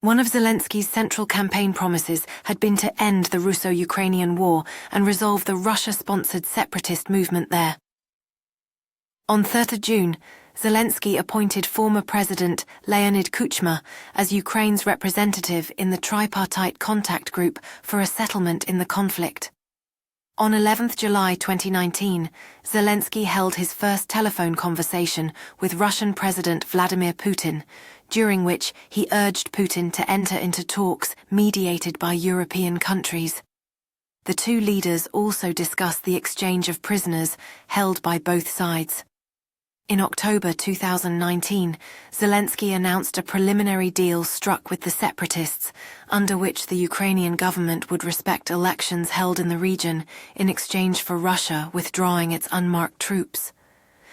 One of Zelensky's central campaign promises had been to end the Russo-Ukrainian war and resolve the Russia-sponsored separatist movement there. On 3 June, Zelensky appointed former President Leonid Kuchma as Ukraine's representative in the tripartite contact group for a settlement in the conflict. On 11 July 2019, Zelensky held his first telephone conversation with Russian President Vladimir Putin, during which he urged Putin to enter into talks mediated by European countries. The two leaders also discussed the exchange of prisoners held by both sides. In October 2019, Zelensky announced a preliminary deal struck with the separatists, under which the Ukrainian government would respect elections held in the region in exchange for Russia withdrawing its unmarked troops.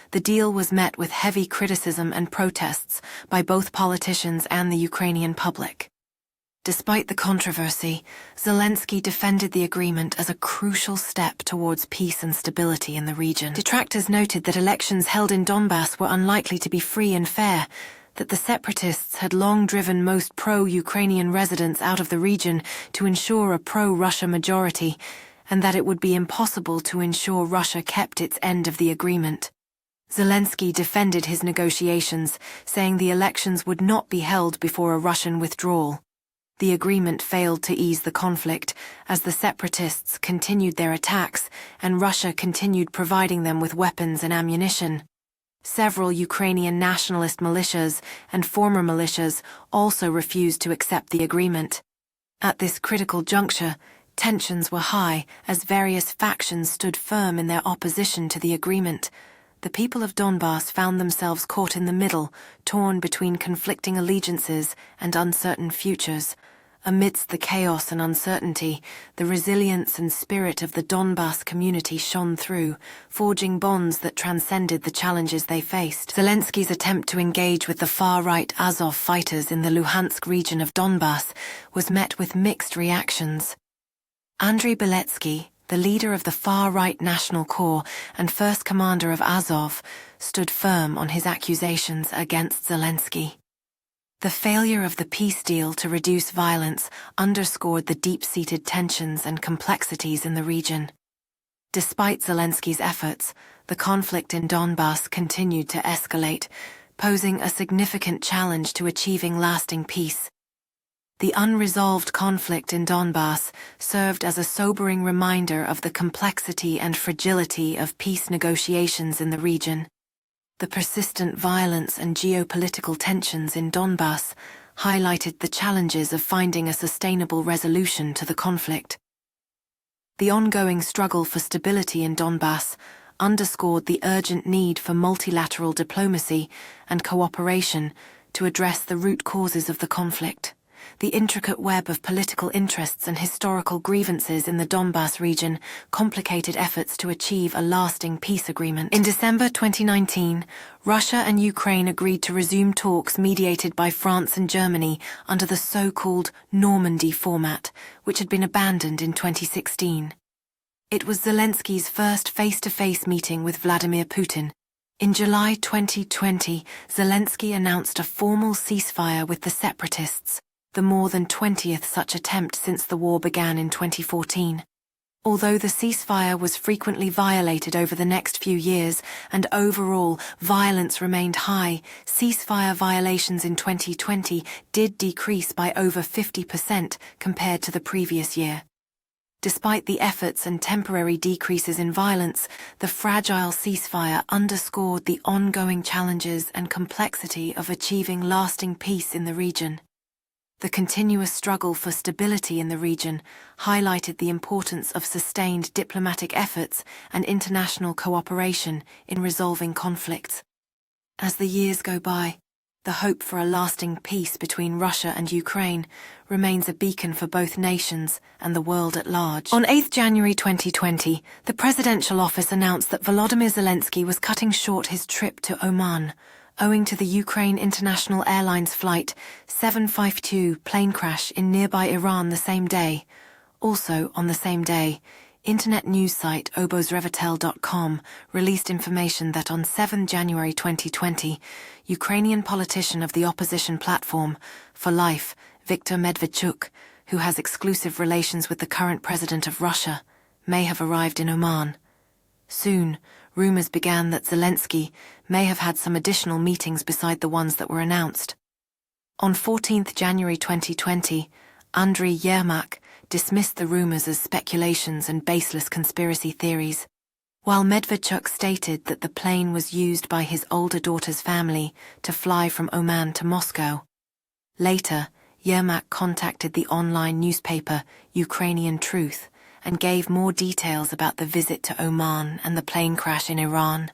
The deal was met with heavy criticism and protests by both politicians and the Ukrainian public. Despite the controversy, Zelensky defended the agreement as a crucial step towards peace and stability in the region. Detractors noted that elections held in Donbass were unlikely to be free and fair, that the separatists had long driven most pro-Ukrainian residents out of the region to ensure a pro-Russia majority, and that it would be impossible to ensure Russia kept its end of the agreement. Zelensky defended his negotiations, saying the elections would not be held before a Russian withdrawal. The agreement failed to ease the conflict, as the separatists continued their attacks and Russia continued providing them with weapons and ammunition. Several Ukrainian nationalist militias and former militias also refused to accept the agreement. At this critical juncture, tensions were high as various factions stood firm in their opposition to the agreement. The people of Donbass found themselves caught in the middle, torn between conflicting allegiances and uncertain futures. Amidst the chaos and uncertainty, the resilience and spirit of the Donbass community shone through, forging bonds that transcended the challenges they faced. Zelensky's attempt to engage with the far-right Azov fighters in the Luhansk region of Donbass was met with mixed reactions. Andriy Beletsky, the leader of the far-right National Corps and first commander of Azov, stood firm on his accusations against Zelensky. The failure of the peace deal to reduce violence underscored the deep-seated tensions and complexities in the region. Despite Zelensky's efforts, the conflict in Donbass continued to escalate, posing a significant challenge to achieving lasting peace. The unresolved conflict in Donbass served as a sobering reminder of the complexity and fragility of peace negotiations in the region. The persistent violence and geopolitical tensions in Donbass highlighted the challenges of finding a sustainable resolution to the conflict. The ongoing struggle for stability in Donbass underscored the urgent need for multilateral diplomacy and cooperation to address the root causes of the conflict. The intricate web of political interests and historical grievances in the Donbass region complicated efforts to achieve a lasting peace agreement. In December 2019, Russia and Ukraine agreed to resume talks mediated by France and Germany under the so-called Normandy format, which had been abandoned in 2016. It was Zelensky's first face-to-face meeting with Vladimir Putin. In July 2020, Zelensky announced a formal ceasefire with the separatists, the more than 20th such attempt since the war began in 2014. Although the ceasefire was frequently violated over the next few years and overall violence remained high, ceasefire violations in 2020 did decrease by over 50% compared to the previous year. Despite the efforts and temporary decreases in violence, the fragile ceasefire underscored the ongoing challenges and complexity of achieving lasting peace in the region. The continuous struggle for stability in the region highlighted the importance of sustained diplomatic efforts and international cooperation in resolving conflicts. As the years go by, the hope for a lasting peace between Russia and Ukraine remains a beacon for both nations and the world at large. On 8 January 2020, the presidential office announced that Volodymyr Zelensky was cutting short his trip to Oman, owing to the Ukraine International Airlines flight 752 plane crash in nearby Iran the same day. Also on the same day, internet news site obozrevitel.com released information that on 7 January 2020, Ukrainian politician of the opposition platform For Life, Viktor Medvedchuk, who has exclusive relations with the current president of Russia, may have arrived in Oman. Soon, rumors began that Zelenskyy may have had some additional meetings beside the ones that were announced. On 14 January 2020, Andriy Yermak dismissed the rumors as speculations and baseless conspiracy theories, while Medvedchuk stated that the plane was used by his older daughter's family to fly from Oman to Moscow. Later, Yermak contacted the online newspaper Ukrainian Truth and gave more details about the visit to Oman and the plane crash in Iran.